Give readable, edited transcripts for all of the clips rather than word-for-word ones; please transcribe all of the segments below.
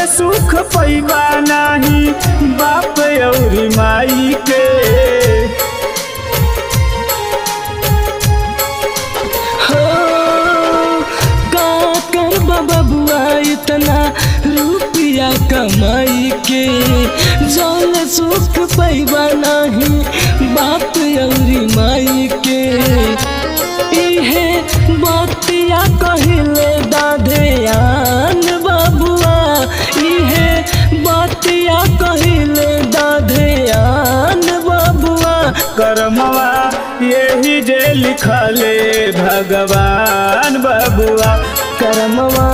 सुख पैबा नाही बाप और माई के। बबुआ इतना रुपया कमाई के जौन सुख पैबा नहीं बाप और माई के। इहे बतिया कहिले दाधेयान बबुआ, इहे बतिया कहिले दाधेयान बबुआ। कर्मवा यही जे लिखले भगवान बबुआ, कर्मवा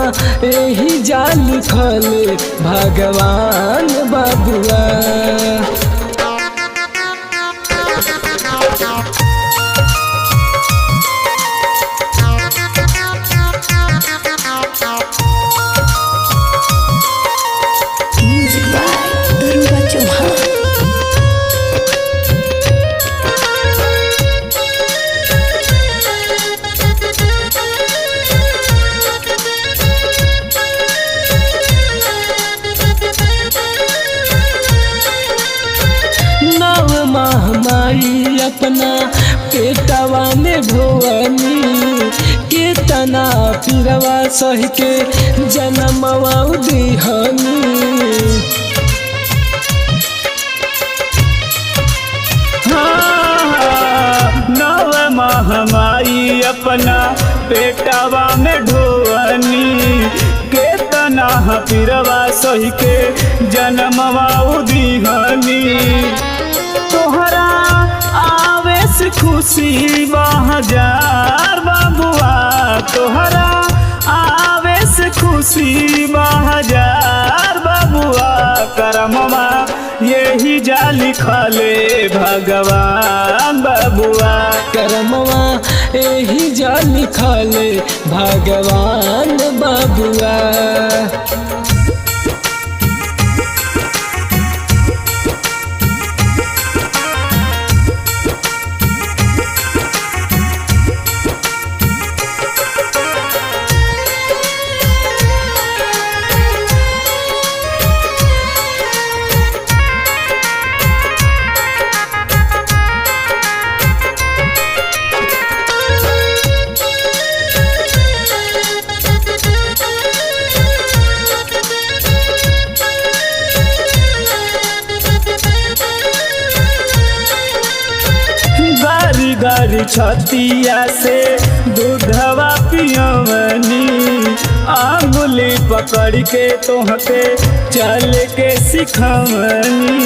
यही जा लिखले भगवान बबुआ। माई अपना पेटवा में भोवनी केतना पिरवा सह के जनमवा दिहनी। नव महामाई अपना पेटवा में ढोवनी केतना पिरवा सही के जनमवा दिहनी। तोहरा आवेश खुशी बहजार बबुआ, तोहरा आवेश खुशी बहजार बबुआ। करमवा यही जा लिखले भगवान बबुआ, कर्मवा यही जा लिखले भगवान बबुआ। गारी छतिया से दूधवा पियवनी, आंगुली पकड़ के तोहके चल के सिखवनी।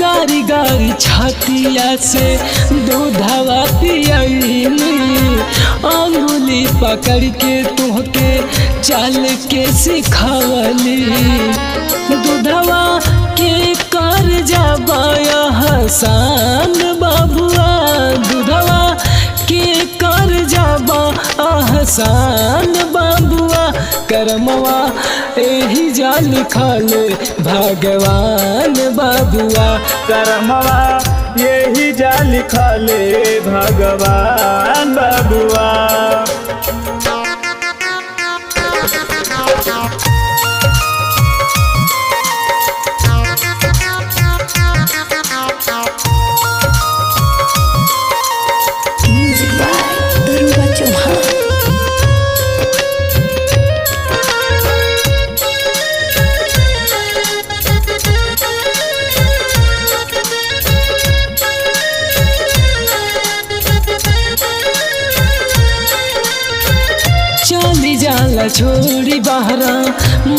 गारी गारी छतिया से दूधवा पियनी, आंगुली पकड़ के तोहके चल के सिखवली। दूधवा के कर जाबाया हसान बबुआ, दूधवा के कर जाबा हसान बबुआ। कर्मवा यही जा लिखले भगवान बबुआ, कर्मवा यही जा लिखले भगवान बबुआ। चली जाला छोड़ी बहरा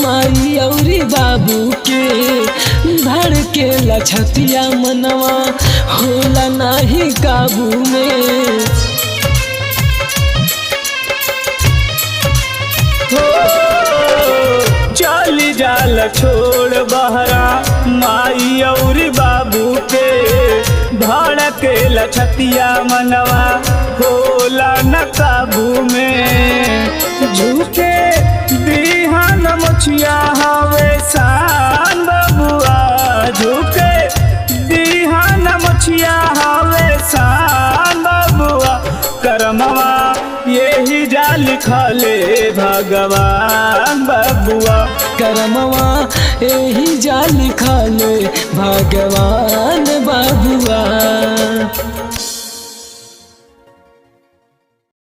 माई औरी बाबू के, धड़के लछतिया मनवा होला नाही काबू में। चली जाला छोड़ बहरा माई औरी बाबू के, धड़के लछतिया मनवा होला न काबू में। झूठे दीहन मुछिया हवे शान बबुआ, झूठे दीहन मुछिया हवे शान बबुआ। करमवा लिखले भगवान बबुआ। करमवा एही जा लिखले भगवान बबुआ।